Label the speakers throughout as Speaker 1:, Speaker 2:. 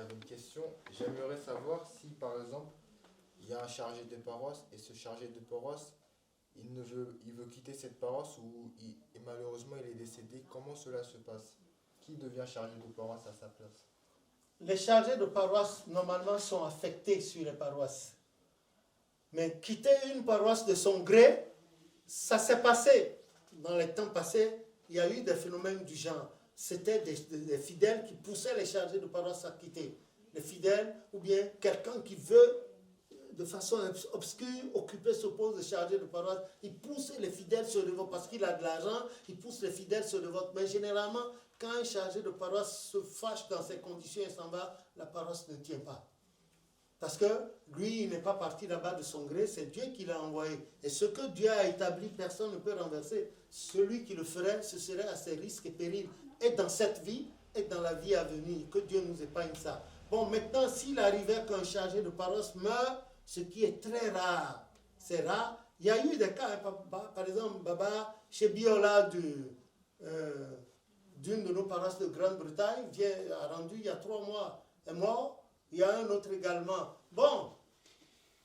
Speaker 1: j'avais une question. J'aimerais savoir si, par exemple, il y a un chargé de paroisse et ce chargé de paroisse, il veut quitter cette paroisse et malheureusement il est décédé. Comment cela se passe? Qui devient chargé de paroisse à sa place?
Speaker 2: Les chargés de paroisse, normalement, sont affectés sur les paroisses. Mais quitter une paroisse de son gré, ça s'est passé. Dans les temps passés, il y a eu des phénomènes du genre. C'était des fidèles qui poussaient les chargés de paroisse à quitter. Les fidèles, ou bien quelqu'un qui veut, de façon obscure, occuper ce poste de chargé de paroisse, il pousse les fidèles sur le vote parce qu'il a de l'argent, il pousse les fidèles sur le vote. Mais généralement, quand un chargé de paroisse se fâche dans ces conditions et s'en va, la paroisse ne tient pas. Parce que lui, il n'est pas parti là-bas de son gré, c'est Dieu qui l'a envoyé. Et ce que Dieu a établi, personne ne peut renverser. Celui qui le ferait, ce serait à ses risques et périls, et dans cette vie, et dans la vie à venir. Que Dieu nous épargne ça. Bon, maintenant, s'il arrivait qu'un chargé de paroisse meurt, ce qui est très rare, c'est rare. Il y a eu des cas, par exemple, Baba, chez Biola, d'une de nos paroisses de Grande-Bretagne, a rendu il y a 3 mois, est mort. Il y a un autre également. Bon,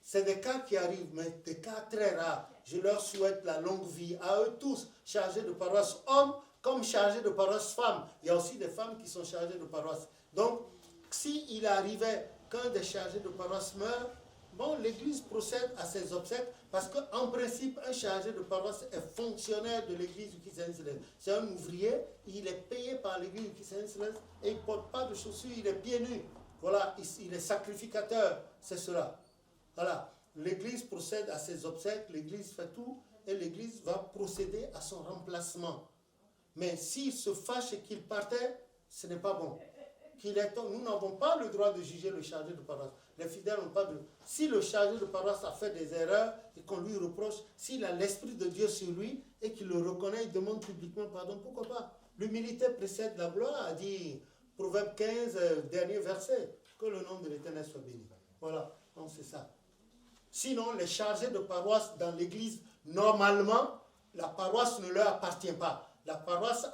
Speaker 2: c'est des cas qui arrivent, mais des cas très rares. Je leur souhaite la longue vie à eux tous, chargés de paroisse hommes comme chargés de paroisse femmes. Il y a aussi des femmes qui sont chargées de paroisse. Donc, s'il arrivait qu'un des chargés de paroisse meurt, bon, l'Église procède à ses obsèques parce qu'en principe, un chargé de paroisse est fonctionnaire de l'Église du Christ-Céleste. C'est un ouvrier, il est payé par l'Église du Christ-Céleste et il ne porte pas de chaussures, il est pieds nus. Voilà, il est sacrificateur, c'est cela. Voilà, l'Église procède à ses obsèques, l'Église fait tout et l'Église va procéder à son remplacement. Mais s'il se fâche et qu'il partait, ce n'est pas bon. Nous n'avons pas le droit de juger le chargé de paroisse. Les fidèles n'ont pas de... Si le chargé de paroisse a fait des erreurs et qu'on lui reproche, s'il a l'Esprit de Dieu sur lui et qu'il le reconnaît, il demande publiquement pardon, pourquoi pas? L'humilité précède la gloire, a dit Proverbe 15, dernier verset. Que le nom de l'Éternel soit béni. Voilà, donc c'est ça. Sinon, les chargés de paroisse dans l'Église, normalement, la paroisse ne leur appartient pas. La paroisse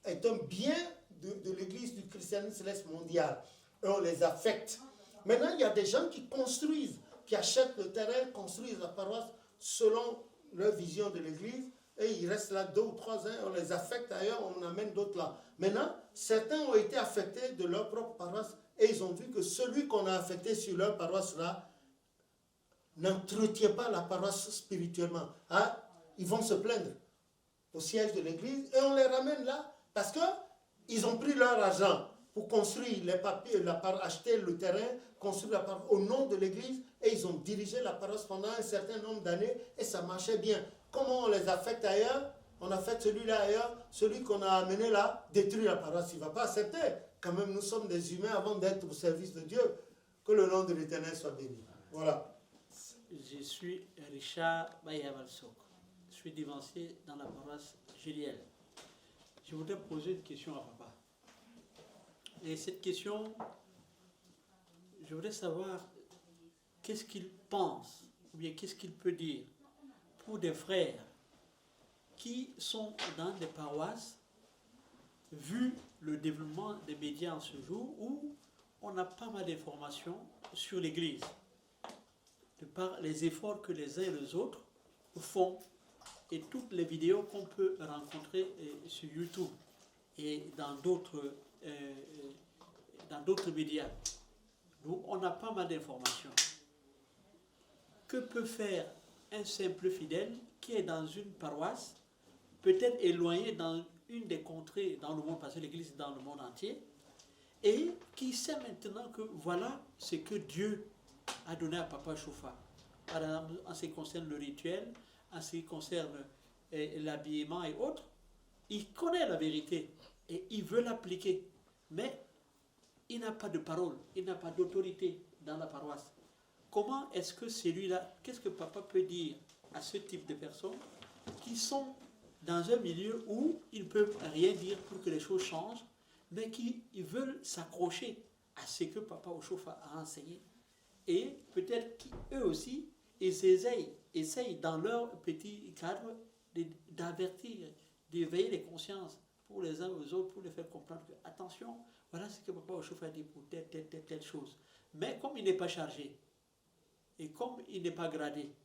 Speaker 2: est un bien de l'Église du christianisme céleste mondial. Et on les affecte. Maintenant, il y a des gens qui construisent, qui achètent le terrain, construisent la paroisse selon leur vision de l'Église, et ils restent là 2 ou 3 ans, on les affecte ailleurs, on amène d'autres là. Maintenant, certains ont été affectés de leur propre paroisse, et ils ont vu que celui qu'on a affecté sur leur paroisse là, n'entretient pas la paroisse spirituellement. Hein? Ils vont se plaindre au siège de l'église et on les ramène là parce qu'ils ont pris leur argent pour construire les papiers, acheter le terrain, construire la paroisse au nom de l'église et ils ont dirigé la paroisse pendant un certain nombre d'années et ça marchait bien. Comment on les affecte ailleurs? On affecte celui-là ailleurs, celui qu'on a amené là, détruit la paroisse, il ne va pas accepter. Quand même, nous sommes des humains avant d'être au service de Dieu. Que le nom de l'Éternel soit béni. Voilà.
Speaker 3: Je suis Richard Bayavalsok. Je suis divancier dans la paroisse Julienne. Je voudrais poser une question à papa. Et cette question, je voudrais savoir qu'est-ce qu'il pense, ou bien qu'est-ce qu'il peut dire pour des frères qui sont dans des paroisses, vu le développement des médias en ce jour, où on a pas mal d'informations sur l'Église, de par les efforts que les uns et les autres font, et toutes les vidéos qu'on peut rencontrer sur YouTube et dans d'autres médias. Donc on a pas mal d'informations. Que peut faire un simple fidèle qui est dans une paroisse, peut-être éloigné dans une des contrées dans le monde, parce que l'Église est dans le monde entier, et qui sait maintenant que voilà ce que Dieu a donné à Papa Choufa. Par exemple, en ce qui concerne le rituel, en ce qui concerne l'habillement et autres, il connaît la vérité et il veut l'appliquer. Mais il n'a pas de parole, il n'a pas d'autorité dans la paroisse. Comment est-ce que celui-là, qu'est-ce que Papa peut dire à ce type de personnes qui sont dans un milieu où ils ne peuvent rien dire pour que les choses changent, mais qui veulent s'accrocher à ce que Papa Ochofa a enseigné. Et peut-être qu'eux aussi, ils essayent dans leur petit cadre d'avertir, d'éveiller les consciences pour les uns et les autres, pour les faire comprendre que, attention, voilà ce que Papa Ochofa a dit pour telle chose. Mais comme il n'est pas chargé, et comme il n'est pas gradé,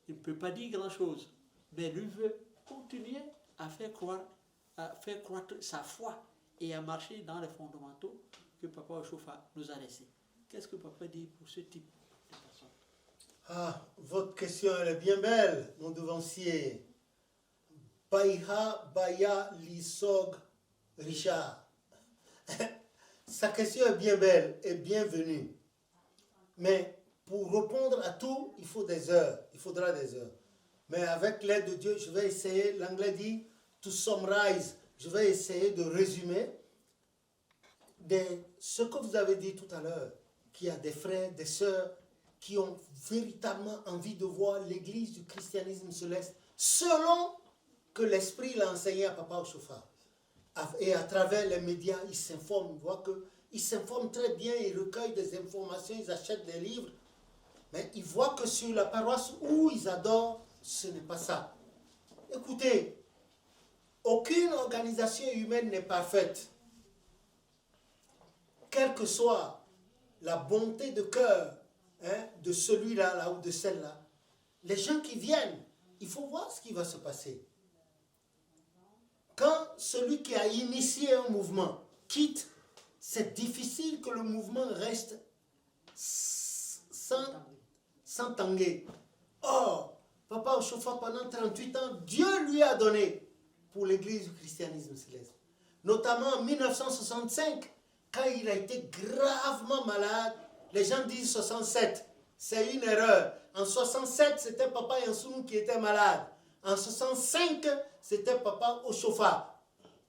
Speaker 3: il ne peut pas dire grand-chose. Mais lui veut continuer à faire croître sa foi et à marcher dans les fondamentaux que Papa Ochofa nous a laissés. Qu'est-ce que Papa dit pour ce type de personne?
Speaker 2: Ah, votre question, elle est bien belle, mon devancier. Baiha Baya Lisog Richard. Sa question est bien belle et bienvenue. Mais pour répondre à tout, il faut des heures. Il faudra des heures. Mais avec l'aide de Dieu, je vais essayer, l'anglais dit to summarize, je vais essayer de résumer ce que vous avez dit tout à l'heure, qu'il y a des frères, des sœurs qui ont véritablement envie de voir l'église du christianisme céleste selon que l'Esprit l'a enseigné à Papa Ochofa. Et à travers les médias, ils s'informent, ils voient qu'ils s'informent très bien, ils recueillent des informations, ils achètent des livres, mais ils voient que sur la paroisse où ils adorent, ce n'est pas ça. Écoutez, aucune organisation humaine n'est parfaite. Quelle que soit la bonté de cœur de celui-là là, ou de celle-là, les gens qui viennent, il faut voir ce qui va se passer. Quand celui qui a initié un mouvement quitte, c'est difficile que le mouvement reste sans tanguer. Or, Papa Ochofa, pendant 38 ans, Dieu lui a donné pour l'église du christianisme céleste. Notamment en 1965, quand il a été gravement malade, les gens disent 67. C'est une erreur. En 67, c'était Papa Yansounou qui était malade. En 65, c'était Papa Ochofa.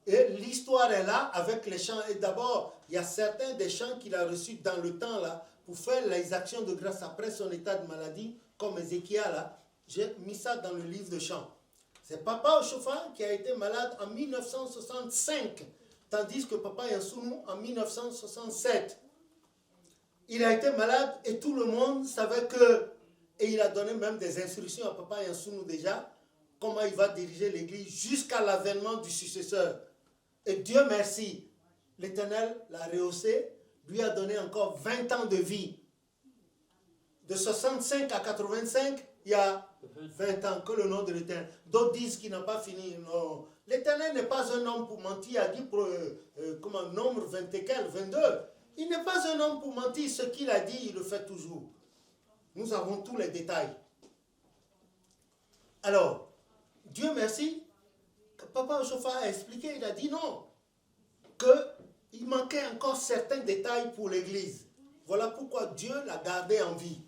Speaker 2: Et l'histoire est là avec les chants. Et d'abord, il y a certains des chants qu'il a reçus dans le temps là pour faire les actions de grâce après son état de maladie, comme Ézéchiel là. J'ai mis ça dans le livre de chants. C'est Papa Ochofa qui a été malade en 1965, tandis que Papa Yansounou en 1967. Il a été malade et tout le monde savait que, et il a donné même des instructions à Papa Yansounou déjà, comment il va diriger l'église jusqu'à l'avènement du successeur. Et Dieu merci, l'Éternel l'a rehaussé, lui a donné encore 20 ans de vie. De 65 à 85, il y a 20 ans, que le nom de l'Éternel. D'autres disent qu'il n'a pas fini. Non. L'Éternel n'est pas un homme pour mentir. Il a dit comment, nombre 20 et quel, 22. Il n'est pas un homme pour mentir. Ce qu'il a dit, il le fait toujours. Nous avons tous les détails. Alors, Dieu merci, Papa Ochofa a expliqué, il a dit non, qu'il manquait encore certains détails pour l'église. Voilà pourquoi Dieu l'a gardé en vie.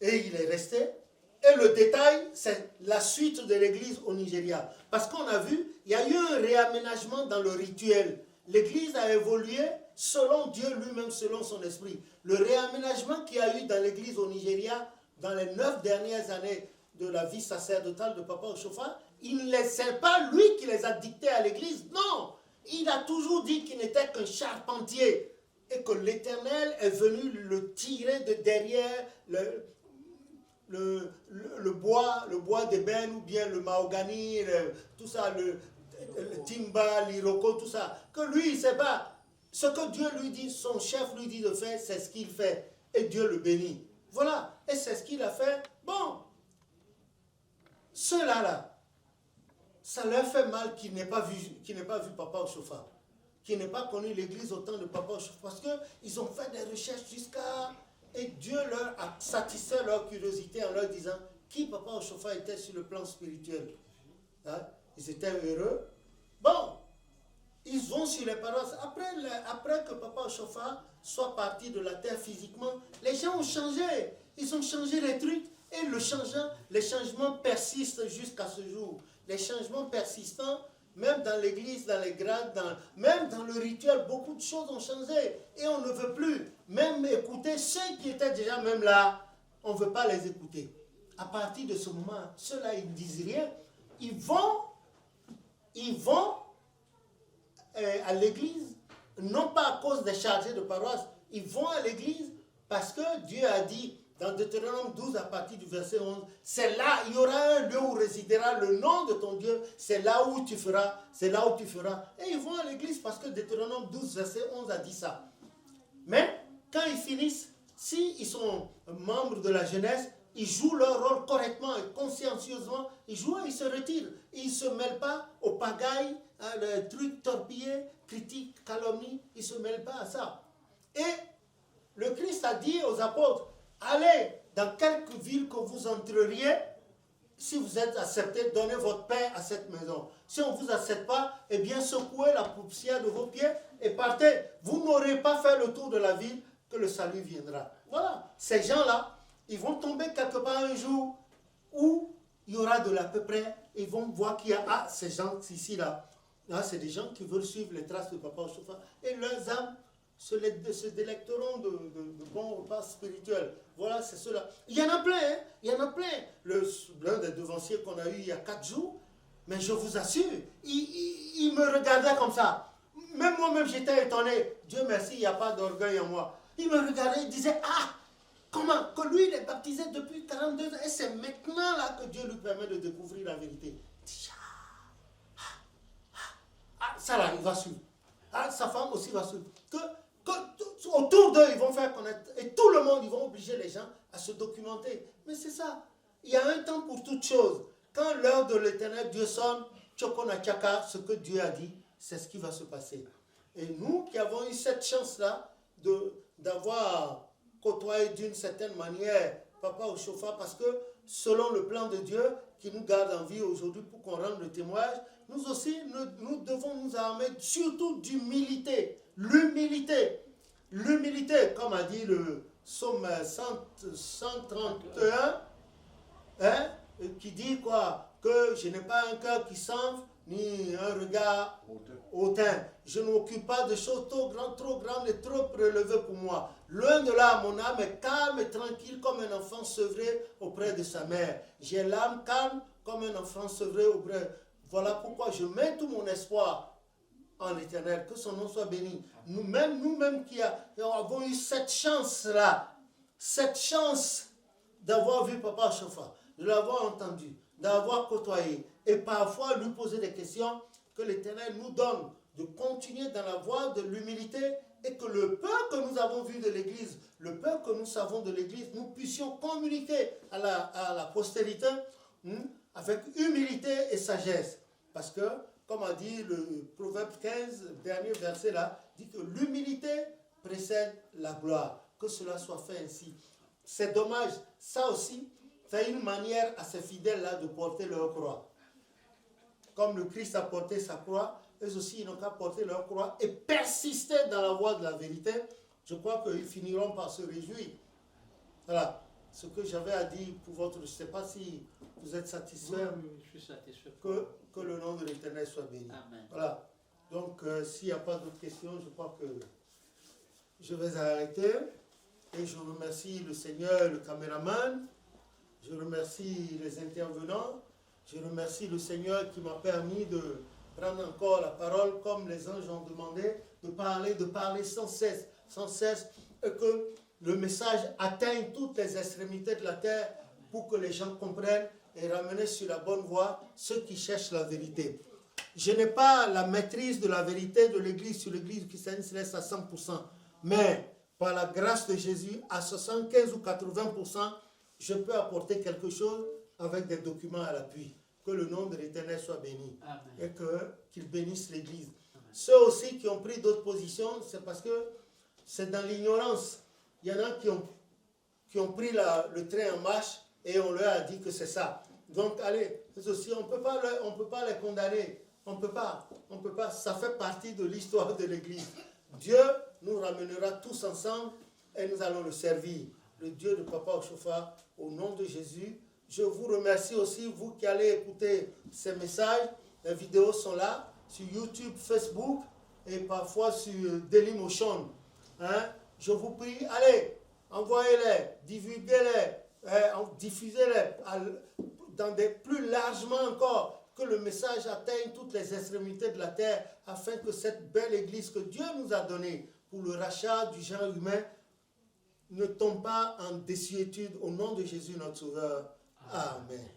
Speaker 2: Et il est resté. Et le détail, c'est la suite de l'église au Nigeria. Parce qu'on a vu, il y a eu un réaménagement dans le rituel. L'église a évolué selon Dieu lui-même, selon son esprit. Le réaménagement qu'il y a eu dans l'église au Nigeria, dans les 9 dernières années de la vie sacerdotale de Papa Ochofa, il ne c'est pas lui qui les a dictés à l'église, non. Il a toujours dit qu'il n'était qu'un charpentier et que l'Éternel est venu le tirer de derrière le bois d'ébène ou bien le mahogany, tout ça, le timba, l'iroko, tout ça. Que lui, il ne sait pas. Ce que Dieu lui dit, son chef lui dit de faire, c'est ce qu'il fait. Et Dieu le bénit. Voilà. Et c'est ce qu'il a fait. Bon. Ceux-là, là, ça leur fait mal qu'ils n'aient pas vu Papa Ochofa, qu'ils n'aient pas connu l'église au temps de Papa Ochofa, parce qu'ils ont fait des recherches jusqu'à... Et Dieu leur a satisfait leur curiosité en leur disant qui Papa Ochofa était sur le plan spirituel. Hein? Ils étaient heureux. Bon, ils vont sur les paroisses. Après que Papa Ochofa soit parti de la terre physiquement, les gens ont changé. Ils ont changé les trucs. Et les changements persistent jusqu'à ce jour. Les changements persistants, même dans l'église, dans les grades, même dans le rituel, beaucoup de choses ont changé. Et on ne veut plus même écouter ceux qui étaient déjà même là. On ne veut pas les écouter. À partir de ce moment, ceux-là, ils ne disent rien. Ils vont à l'église, non pas à cause des chargés de paroisse. Ils vont à l'église parce que Dieu a dit, dans Deutéronome 12 à partir du verset 11, c'est là, il y aura un lieu où résidera le nom de ton Dieu, c'est là où tu feras, c'est là où tu feras. Et ils vont à l'église parce que Deutéronome 12 verset 11 a dit ça. Mais quand ils finissent, s'ils sont membres de la jeunesse, ils jouent leur rôle correctement et consciencieusement, ils jouent et ils se retirent. Ils ne se mêlent pas aux pagailles, les trucs torpillés, critiques, calomnies, ils ne se mêlent pas à ça. Et le Christ a dit aux apôtres, allez dans quelque ville que vous entreriez, si vous êtes acceptés, donnez votre pain à cette maison. Si on ne vous accepte pas, eh bien secouez la poussière de vos pieds et partez. Vous n'aurez pas fait le tour de la ville que le salut viendra. Voilà, ces gens-là, ils vont tomber quelque part un jour où il y aura de l'à peu près, ils vont voir qu'il y a, ces gens ici-là, c'est des gens qui veulent suivre les traces de Papa Ochofa, et leurs âmes se délecteront de bons repas spirituels. Voilà, c'est cela. Il y en a plein, hein? Il y en a plein. L'un des devanciers qu'on a eu il y a 4 jours, mais je vous assure, il me regardait comme ça. Même moi-même, j'étais étonné. Dieu merci, il n'y a pas d'orgueil en moi. Il me regardait, il disait, comment? Que lui, il est baptisé depuis 42 ans, et c'est maintenant là que Dieu lui permet de découvrir la vérité. Ça là, il va suivre. Sa femme aussi va suivre. Autour d'eux, ils vont faire connaître. Et tout le monde, ils vont obliger les gens à se documenter. Mais c'est ça. Il y a un temps pour toutes choses. Quand l'heure de l'éternel Dieu sonne, Tchokonachaka, ce que Dieu a dit, c'est ce qui va se passer. Et nous qui avons eu cette chance-là d'avoir côtoyé d'une certaine manière Papa Ochofa, parce que selon le plan de Dieu qui nous garde en vie aujourd'hui pour qu'on rende le témoignage, nous aussi, nous devons nous armer surtout d'humilité. L'humilité. L'humilité, comme a dit le psaume 131, qui dit quoi? Que je n'ai pas un cœur qui s'enfle, ni un regard hautain. Je ne m'occupe pas de choses trop grandes et trop prélevées pour moi. Loin de là, mon âme est calme et tranquille comme un enfant sevré auprès de sa mère. J'ai l'âme calme comme un enfant sevré auprès. Voilà pourquoi je mets tout mon espoir en l'Éternel, que son nom soit béni. Nous-mêmes qui avons eu cette chance-là, cette chance d'avoir vu Papa Ochofa, de l'avoir entendu, d'avoir côtoyé, et parfois lui poser des questions, que l'Éternel nous donne de continuer dans la voie de l'humilité, et que le peu que nous avons vu de l'Église, le peu que nous savons de l'Église, nous puissions communiquer à la postérité avec humilité et sagesse. Parce que, comme a dit le Proverbe 15, dernier verset là, dit que l'humilité précède la gloire. Que cela soit fait ainsi. C'est dommage, ça aussi, c'est une manière à ces fidèles-là de porter leur croix. Comme le Christ a porté sa croix, eux aussi, ils n'ont qu'à porter leur croix et persister dans la voie de la vérité. Je crois qu'ils finiront par se réjouir. Voilà ce que j'avais à dire pour votre... Je ne sais pas si vous êtes satisfait.
Speaker 3: Oui, je suis satisfait.
Speaker 2: Que le nom de l'Éternel soit béni.
Speaker 3: Amen.
Speaker 2: Voilà. Donc, s'il n'y a pas d'autres questions, je crois que je vais arrêter. Et je remercie le Seigneur, le caméraman. Je remercie les intervenants. Je remercie le Seigneur qui m'a permis de prendre encore la parole comme les anges ont demandé, de parler sans cesse, et que le message atteigne toutes les extrémités de la terre pour que les gens comprennent et ramener sur la bonne voie ceux qui cherchent la vérité. Je n'ai pas la maîtrise de la vérité de l'Église sur l'Église chrétienne céleste à 100%, mais par la grâce de Jésus, à 75 ou 80%, je peux apporter quelque chose avec des documents à l'appui. Que le nom de l'Éternel soit béni. Amen. Et qu'il bénisse l'Église. Ceux aussi qui ont pris d'autres positions, c'est parce que c'est dans l'ignorance. Il y en a qui ont pris le train en marche et on leur a dit que c'est ça. Donc, allez, aussi, on ne peut pas les condamner. On ne peut pas. Ça fait partie de l'histoire de l'Église. Dieu nous ramènera tous ensemble et nous allons le servir. Le Dieu de Papa Ochofa, au nom de Jésus. Je vous remercie aussi, vous qui allez écouter ces messages. Les vidéos sont là, sur YouTube, Facebook et parfois sur Dailymotion. Je vous prie, allez, envoyez-les, divulguez-les, diffusez-les plus largement encore, que le message atteigne toutes les extrémités de la terre, afin que cette belle église que Dieu nous a donnée pour le rachat du genre humain ne tombe pas en désuétude au nom de Jésus notre Sauveur. Amen.